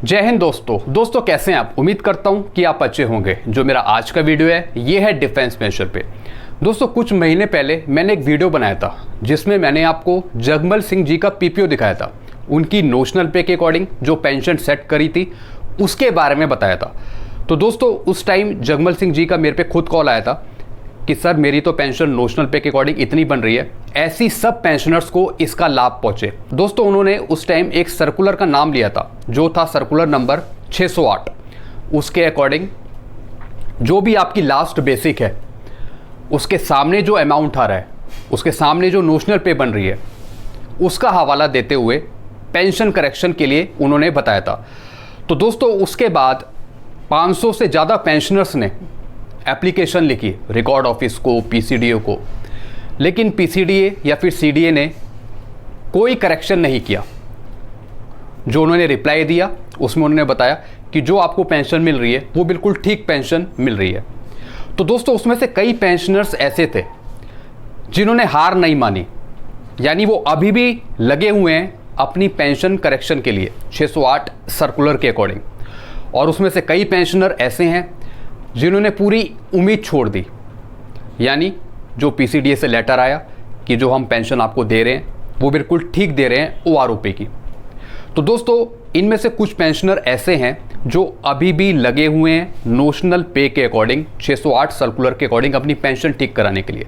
जय हिंद दोस्तों कैसे हैं आप। उम्मीद करता हूं कि आप अच्छे होंगे। जो मेरा आज का वीडियो है ये है डिफेंस पेंशन पे। दोस्तों कुछ महीने पहले मैंने एक वीडियो बनाया था जिसमें मैंने आपको जगमल सिंह जी का पीपीओ दिखाया था। उनकी नोशनल पे के अकॉर्डिंग जो पेंशन सेट करी थी उसके बारे में बताया था। तो दोस्तों उस टाइम जगमल सिंह जी का मेरे पे खुद कॉल आया था कि सर मेरी तो पेंशन नोशनल पे के अकॉर्डिंग इतनी बन रही है, ऐसी सब पेंशनर्स को इसका लाभ पहुंचे। दोस्तों उन्होंने उस टाइम एक सर्कुलर का नाम लिया था जो था सर्कुलर नंबर 608। उसके अकॉर्डिंग जो भी आपकी लास्ट बेसिक है उसके सामने जो अमाउंट आ रहा है, उसके सामने जो नोशनल पे बन रही है, उसका हवाला देते हुए पेंशन करेक्शन के लिए उन्होंने बताया था। तो दोस्तों उसके बाद 500 से ज़्यादा पेंशनर्स ने एप्लीकेशन लिखी रिकॉर्ड ऑफिस को, पीसीडीए को, लेकिन पीसीडीए या फिर सीडीए ने कोई करेक्शन नहीं किया। जो उन्होंने रिप्लाई दिया उसमें उन्होंने बताया कि जो आपको पेंशन मिल रही है वो बिल्कुल ठीक पेंशन मिल रही है। तो दोस्तों उसमें से कई पेंशनर्स ऐसे थे जिन्होंने हार नहीं मानी, यानी वो अभी भी लगे हुए हैं अपनी पेंशन करेक्शन के लिए 608 सर्कुलर के अकॉर्डिंग। और उसमें से कई पेंशनर ऐसे हैं जिन्होंने पूरी उम्मीद छोड़ दी, यानी जो पीसीडीए से लेटर आया कि जो हम पेंशन आपको दे रहे हैं वो बिल्कुल ठीक दे रहे हैं ओआरओपी की। तो दोस्तों इनमें से कुछ पेंशनर ऐसे हैं जो अभी भी लगे हुए हैं नोशनल पे के अकॉर्डिंग 608 सर्कुलर के अकॉर्डिंग अपनी पेंशन ठीक कराने के लिए।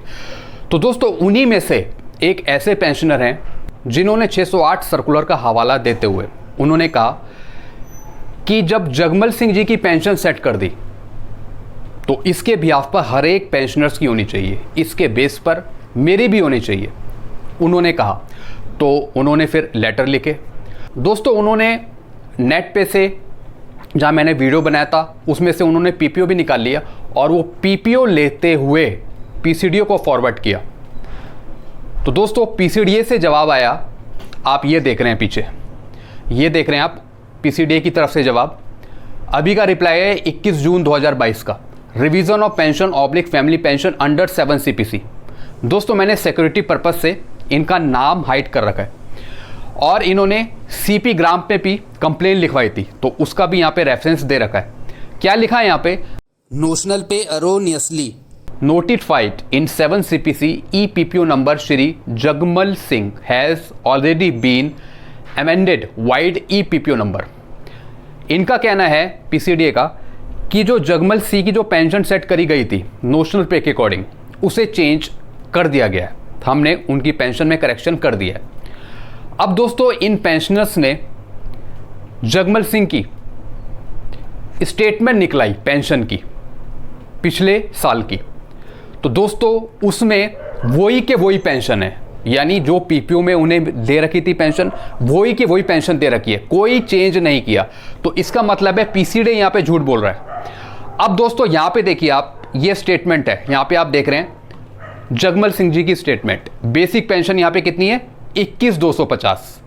तो दोस्तों उन्हीं में से एक ऐसे पेंशनर हैं जिन्होंने 608 सर्कुलर का हवाला देते हुए उन्होंने कहा कि जब जगमल सिंह जी की पेंशन सेट कर दी तो इसके बिहाफ पर हर एक पेंशनर्स की होनी चाहिए, इसके बेस पर मेरी भी होनी चाहिए, उन्होंने कहा। तो उन्होंने फिर लेटर लिखे। दोस्तों उन्होंने नेट पे से जहाँ मैंने वीडियो बनाया था उसमें से उन्होंने पीपीओ भी निकाल लिया और वो पीपीओ लेते हुए पीसीडीए को फॉरवर्ड किया। तो दोस्तों पीसीडीए से जवाब आया, आप ये देख रहे हैं पीछे, ये देख रहे हैं आप पीसीडीए की तरफ से जवाब। अभी का रिप्लाई है 21 जून 2022 का, revision of pension oblique family pension under 7 CPC। दोस्तों मैंने सिक्योरिटी पर्पस से इनका नाम हाइड कर रखा है और इन्होंने सीपी ग्राम पे भी कंप्लेन लिखवाई थी तो उसका भी यहाँ पे रेफरेंस दे रखा है। क्या लिखा है यहाँ पे, नोशनल पे अरोनियसली notified in 7 CPC EPPO number Shri Jagmal Singh has already been amended wide EPPO number। इनका कहना है पीसीडीए का कि जो जगमल सी की जो पेंशन सेट करी गई थी नोशनल पे के अकॉर्डिंग उसे चेंज कर दिया गया है, हमने उनकी पेंशन में करेक्शन कर दिया है। अब दोस्तों इन पेंशनर्स ने जगमल सिंह की स्टेटमेंट निकलाई पेंशन की पिछले साल की। तो दोस्तों उसमें वही के वही पेंशन है, यानी जो पीपीओ में उन्हें दे रखी थी पेंशन वही की वही पेंशन दे रखी है, कोई चेंज नहीं किया। तो इसका मतलब है पीसीडीए यहाँ पे झूठ बोल रहा है। अब दोस्तों यहाँ पे देखिए आप, ये स्टेटमेंट है, यहाँ पे आप देख रहे हैं जगमल सिंह जी की स्टेटमेंट। बेसिक पेंशन यहाँ पे कितनी है, 21,250।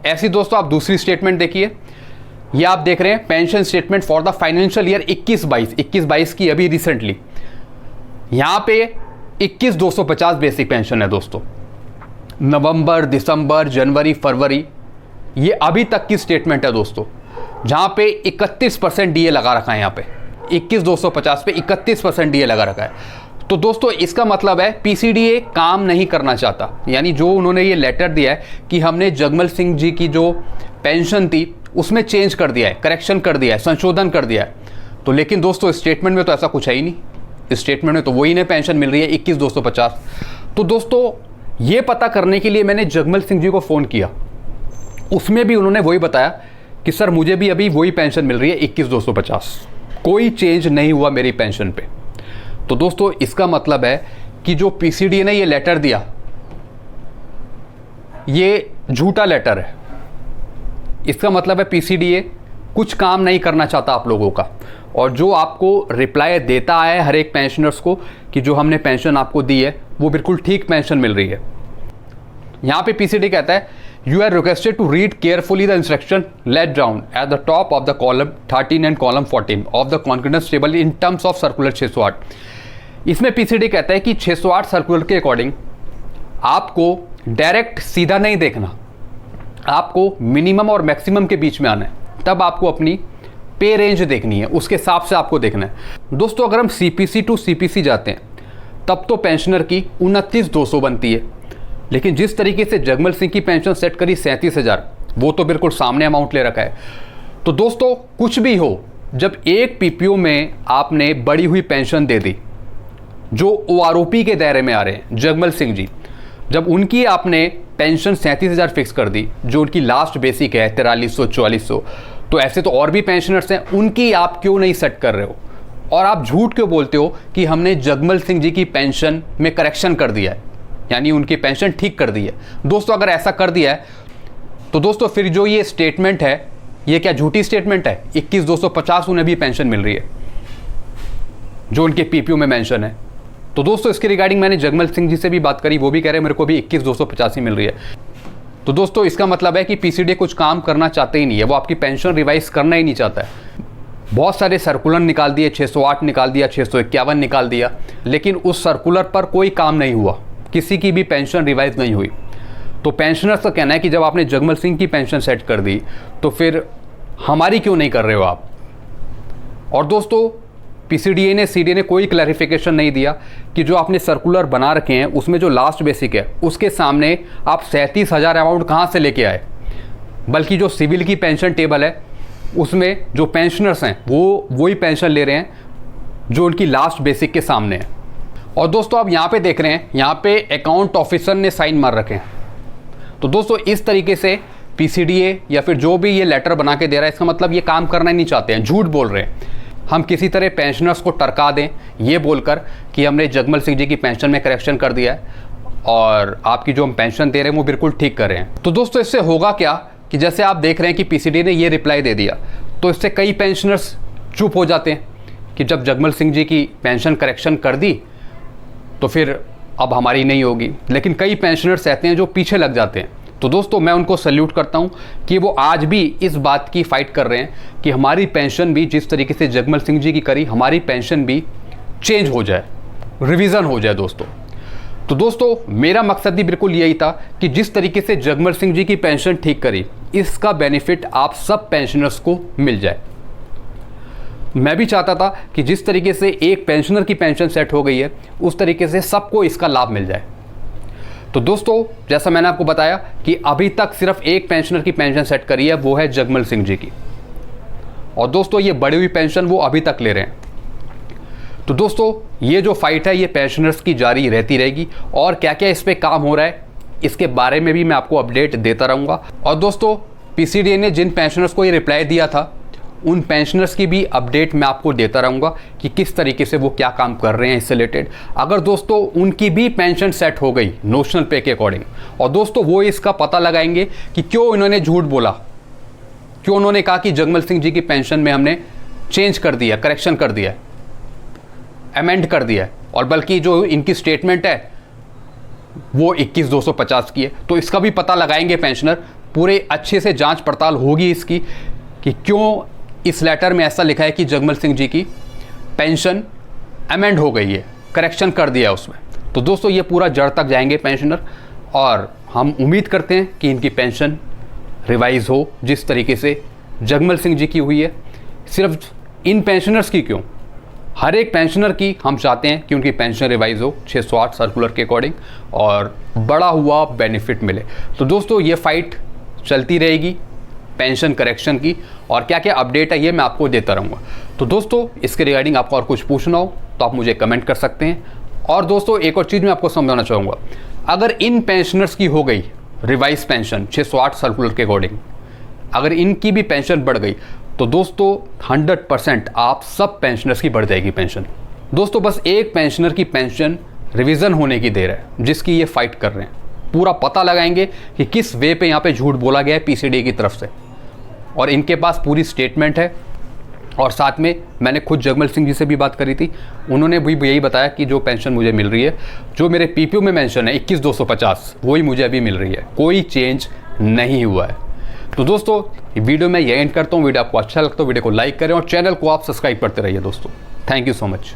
ऐसी दोस्तों आप दूसरी स्टेटमेंट देखिए, ये आप देख रहे हैं pension statement for the financial year 21-22 की अभी रिसेंटली। यहाँ पे 21,250 बेसिक पेंशन है दोस्तों। नवंबर, दिसंबर, जनवरी, फरवरी, ये अभी तक की स्टेटमेंट है दोस्तों, जहाँ पे 31% डीए लगा रखा है। यहाँ पे 21,250 पे 31% डीए लगा रखा है। तो दोस्तों इसका मतलब है पीसीडीए काम नहीं करना चाहता, यानी जो उन्होंने ये लेटर दिया है कि हमने जगमल सिंह जी की जो पेंशन थी उसमें चेंज कर दिया है, करेक्शन कर दिया है, संशोधन कर दिया है। तो लेकिन दोस्तों स्टेटमेंट में तो ऐसा कुछ है ही नहीं। इस स्टेटमेंट में तो वही ने पेंशन मिल रही है 21,250। तो दोस्तों ये पता करने के लिए मैंने जगमल सिंह जी को फ़ोन किया, उसमें भी उन्होंने वही बताया कि सर मुझे भी अभी वही पेंशन मिल रही है 21,250, कोई चेंज नहीं हुआ मेरी पेंशन पे। तो दोस्तों इसका मतलब है कि जो पीसीडीए ने ये लेटर दिया ये झूठा लेटर है। इसका मतलब है पीसीडीए कुछ काम नहीं करना चाहता आप लोगों का, और जो आपको रिप्लाई देता है हर एक पेंशनर्स को कि जो हमने पेंशन आपको दी है वो बिल्कुल ठीक पेंशन मिल रही है। यहाँ पे पीसीडी कहता है you are requested to read carefully the instruction laid down at the top of the column 13 and column 14 of the confidence table in terms of circular 608। इसमें पीसीडी कहता है कि 608 सर्कुलर के अकॉर्डिंग आपको डायरेक्ट सीधा नहीं देखना, आपको मिनिमम और मैक्सिमम के बीच में आना है। तब आपको अपनी पे रेंज देखनी है, उसके हिसाब से आपको देखना है। दोस्तों अगर हम सीपीसी टू सीपीसी जाते हैं तब तो पेंशनर की 29,200 बनती है, लेकिन जिस तरीके से जगमल सिंह की पेंशन सेट करी 37,000, वो तो बिल्कुल सामने अमाउंट ले रखा है। तो दोस्तों कुछ भी हो, जब एक पीपीओ में आपने बढ़ी हुई पेंशन दे दी, जो ओआरओपी के दायरे में आ रहे हैं जगमल सिंह जी, जब उनकी आपने पेंशन 37,000 फिक्स कर दी, जो उनकी लास्ट बेसिक है 4300 4400, तो ऐसे तो और भी पेंशनर्स हैं, उनकी आप क्यों नहीं सेट कर रहे हो? और आप झूठ क्यों बोलते हो कि हमने जगमल सिंह जी की पेंशन में करेक्शन कर दिया है, यानी उनकी पेंशन ठीक कर दी है? दोस्तों अगर ऐसा कर दिया है तो दोस्तों फिर जो ये स्टेटमेंट है, ये क्या झूठी स्टेटमेंट है? 21,250 उन्हें भी पेंशन मिल रही है जो उनके पीपीओ में मेंशन है। तो दोस्तों इसके रिगार्डिंग मैंने जगमल सिंह जी से भी बात करी, वो भी कह रहे हैं मेरे को भी 21,285 मिल रही है। तो दोस्तों इसका मतलब है कि पीसीडी कुछ काम करना चाहते ही नहीं है, वो आपकी पेंशन रिवाइज करना ही नहीं चाहता है। बहुत सारे सर्कुलर निकाल दिए, 608 निकाल दिया, 651 निकाल दिया, लेकिन उस सर्कुलर पर कोई काम नहीं हुआ, किसी की भी पेंशन रिवाइज नहीं हुई। तो पेंशनर्स का कहना है कि जब आपने जगमल सिंह की पेंशन सेट कर दी तो फिर हमारी क्यों नहीं कर रहे हो आप? और दोस्तों पीसीडीए ने सीडीए ने कोई क्लैरिफिकेशन नहीं दिया कि जो आपने सर्कुलर बना रखे हैं उसमें जो लास्ट बेसिक है उसके सामने आप 37,000 अमाउंट कहाँ से लेके आए, बल्कि जो सिविल की पेंशन टेबल है उसमें जो पेंशनर्स हैं वो वही पेंशन ले रहे हैं जो उनकी लास्ट बेसिक के सामने है। और दोस्तों आप यहाँ पे देख रहे हैं, यहाँ पे अकाउंट ऑफिसर ने साइन मार रखे हैं। तो दोस्तों इस तरीके से पीसीडीए या फिर जो भी ये लेटर बना के दे रहा है, इसका मतलब ये काम करना ही नहीं चाहते हैं, झूठ बोल रहे हैं। हम किसी तरह पेंशनर्स को टरका दें ये बोलकर कि हमने जगमल सिंह जी की पेंशन में करेक्शन कर दिया है और आपकी जो हम पेंशन दे रहे हैं वो बिल्कुल ठीक कर रहे हैं। तो दोस्तों इससे होगा क्या कि जैसे आप देख रहे हैं कि पीसीडी ने ये रिप्लाई दे दिया, तो इससे कई पेंशनर्स चुप हो जाते हैं कि जब जगमल सिंह जी की पेंशन करेक्शन कर दी तो फिर अब हमारी नहीं होगी, लेकिन कई पेंशनर्स ऐसे हैं जो पीछे लग जाते हैं। तो दोस्तों मैं उनको सैल्यूट करता हूं कि वो आज भी इस बात की फाइट कर रहे हैं कि हमारी पेंशन भी जिस तरीके से जगमल सिंह जी की करी, हमारी पेंशन भी चेंज हो जाए, रिवीजन हो जाए दोस्तों। तो दोस्तों मेरा मकसद भी बिल्कुल यही था कि जिस तरीके से जगमल सिंह जी की पेंशन ठीक करी, इसका बेनिफिट आप सब पेंशनर्स को मिल जाए। मैं भी चाहता था कि जिस तरीके से एक पेंशनर की पेंशन सेट हो गई है उस तरीके से सबको इसका लाभ मिल जाए। तो दोस्तों जैसा मैंने आपको बताया कि अभी तक सिर्फ एक पेंशनर की पेंशन सेट करी है, वो है जगमल सिंह जी की। और दोस्तों ये बढ़ी हुई पेंशन वो अभी तक ले रहे हैं। तो दोस्तों ये जो फाइट है ये पेंशनर्स की जारी रहती रहेगी, और क्या क्या इस पे काम हो रहा है इसके बारे में भी मैं आपको अपडेट देता रहूँगा। और दोस्तों पीसीडीए ने जिन पेंशनर्स को ये रिप्लाई दिया था उन पेंशनर्स की भी अपडेट मैं आपको देता रहूँगा कि किस तरीके से वो क्या काम कर रहे हैं इससे रिलेटेड। अगर दोस्तों उनकी भी पेंशन सेट हो गई नोशनल पे के अकॉर्डिंग, और दोस्तों वो इसका पता लगाएंगे कि क्यों इन्होंने झूठ बोला, क्यों उन्होंने कहा कि जगमल सिंह जी की पेंशन में हमने चेंज कर दिया, करेक्शन कर दिया, अमेंड कर दिया, और बल्कि जो इनकी स्टेटमेंट है वो 21,250 की है। तो इसका भी पता लगाएंगे पेंशनर, पूरे अच्छे से जांच पड़ताल होगी इसकी कि क्यों इस लेटर में ऐसा लिखा है कि जगमल सिंह जी की पेंशन अमेंड हो गई है, करेक्शन कर दिया है उसमें। तो दोस्तों ये पूरा जड़ तक जाएंगे पेंशनर, और हम उम्मीद करते हैं कि इनकी पेंशन रिवाइज हो जिस तरीके से जगमल सिंह जी की हुई है। सिर्फ इन पेंशनर्स की क्यों, हर एक पेंशनर की हम चाहते हैं कि उनकी पेंशन रिवाइज हो 608 सर्कुलर के अकॉर्डिंग और बड़ा हुआ बेनिफिट मिले। तो दोस्तों ये फाइट चलती रहेगी पेंशन करेक्शन की, और क्या क्या अपडेट है ये मैं आपको देता रहूँगा। तो दोस्तों इसके रिगार्डिंग आपको और कुछ पूछना हो तो आप मुझे कमेंट कर सकते हैं। और दोस्तों एक और चीज़ मैं आपको समझाना चाहूँगा, अगर इन पेंशनर्स की हो गई रिवाइज पेंशन 608 सर्कुलर के अकॉर्डिंग, अगर इनकी भी पेंशन बढ़ गई तो दोस्तों 100% आप सब पेंशनर्स की बढ़ जाएगी पेंशन। दोस्तों बस एक पेंशनर की पेंशन रिवीजन होने की देर है जिसकी ये फाइट कर रहे हैं। पूरा पता लगाएंगे कि किस वे पे यहाँ पे झूठ बोला गया है पीसीडी की तरफ से, और इनके पास पूरी स्टेटमेंट है। और साथ में मैंने खुद जगमल सिंह जी से भी बात करी थी, उन्होंने भी यही बताया कि जो पेंशन मुझे मिल रही है, जो मेरे पीपीओ में मेंशन है 21,250, वही मुझे अभी मिल रही है, कोई चेंज नहीं हुआ है। तो दोस्तों वीडियो में यही एंड करता हूँ। वीडियो आपको अच्छा लगता है वीडियो को लाइक करें और चैनल को आप सब्सक्राइब करते रहिए दोस्तों। Thank you so much.